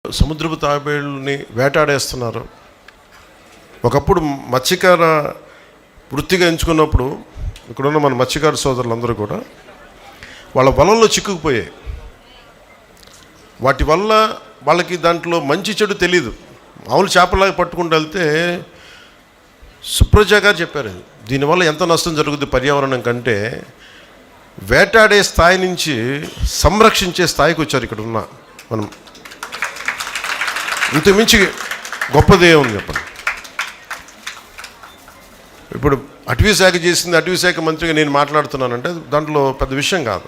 సముద్రపు తాబేళ్ళని వేటాడేస్తున్నారు. ఒకప్పుడు మత్స్యకార వృత్తిగా ఎంచుకున్నప్పుడు ఇక్కడున్న మన మత్స్యకార సోదరులందరూ కూడా వాళ్ళ వలల్లో చిక్కుకుపోయాయి. వాటి వల్ల వాళ్ళకి దాంట్లో మంచి చెడు తెలీదు. మామూలు చేపలాగా పట్టుకుంటూ వెళ్తే సుప్రజ గారు చెప్పారు, దీనివల్ల ఎంత నష్టం జరుగుతుంది పర్యావరణం కంటే వేటాడే స్థాయి నుంచి సంరక్షించే స్థాయికి వచ్చారు ఇక్కడ ఉన్న మనం. ఇంతకుమించి గొప్పదే ఉంది చెప్పండి. ఇప్పుడు అటవీ శాఖ చేసింది, అటవీ శాఖ మంత్రిగా నేను మాట్లాడుతున్నానంటే దాంట్లో పెద్ద విషయం కాదు.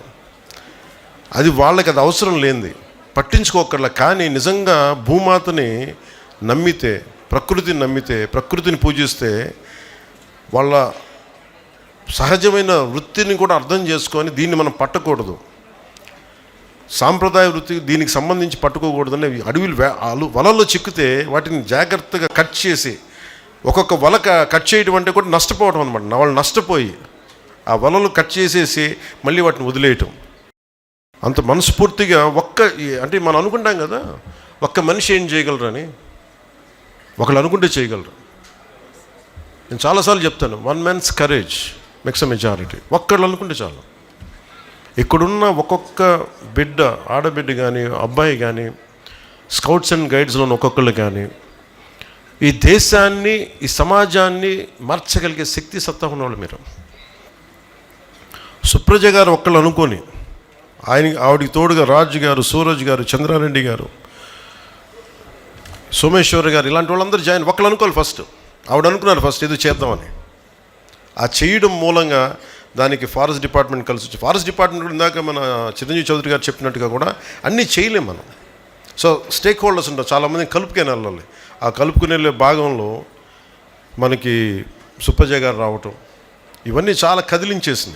అది వాళ్ళకి అది అవసరం లేనిది, పట్టించుకోకర్లా. కానీ నిజంగా భూమాతని నమ్మితే, ప్రకృతిని నమ్మితే, ప్రకృతిని పూజిస్తే వాళ్ళ సహజమైన వృత్తిని కూడా అర్థం చేసుకొని దీన్ని మనం పట్టకూడదు, సాంప్రదాయ వృత్తి దీనికి సంబంధించి పట్టుకోకూడదని అడవులు వలల్లో చిక్కితే వాటిని జాగ్రత్తగా కట్ చేసి, ఒక్కొక్క వల కట్ చేయడం అంటే కూడా నష్టపోవడం అనమాట. వాళ్ళు నష్టపోయి ఆ వలలు కట్ చేసేసి మళ్ళీ వాటిని వదిలేయటం. అంత మనస్ఫూర్తిగా అంటే మనం అనుకుంటాం కదా, ఒక్క మనిషి ఏం చేయగలరని. ఒకళ్ళు అనుకుంటే చేయగలరు. నేను చాలాసార్లు చెప్తాను, one man's courage makes a majority. ఒక్కళ్ళు అనుకుంటే చాలు. ఇక్కడున్న ఒక్కొక్క బిడ్డ, ఆడబిడ్డ కానీ అబ్బాయి కానీ, స్కౌట్స్ అండ్ గైడ్స్లోని ఒక్కొక్కళ్ళు కానీ ఈ దేశాన్ని, ఈ సమాజాన్ని మార్చగలిగే శక్తి సత్తా ఉన్నవాళ్ళు మీరు. సుప్రజ గారు ఒక్కళ్ళు అనుకొని ఆవిడికి తోడుగా రాజు గారు, సూరజ్ గారు, చంద్రారెడ్డి గారు, సోమేశ్వర్ గారు, ఇలాంటి వాళ్ళందరూ జాయిన్. ఒక్కళ్ళు అనుకోవాలి ఫస్ట్. ఆవిడ అనుకున్నారు ఫస్ట్ ఏదో చేద్దామని. ఆ చేయడం మూలంగా దానికి ఫారెస్ట్ డిపార్ట్మెంట్ కలిసి వచ్చి, ఫారెస్ట్ డిపార్ట్మెంట్ కూడా ఇందాక మన చిరంజీవి చౌదరి గారు చెప్పినట్టుగా కూడా అన్నీ చేయలేం మనం. సో స్టేక్ హోల్డర్స్ ఉంటారు, చాలామంది కలుపుకొని వెళ్ళాలి. ఆ కలుపుకుని వెళ్ళే భాగంలో మనకి సుప్రజ గారు రావటం, ఇవన్నీ చాలా కదిలించేసింది.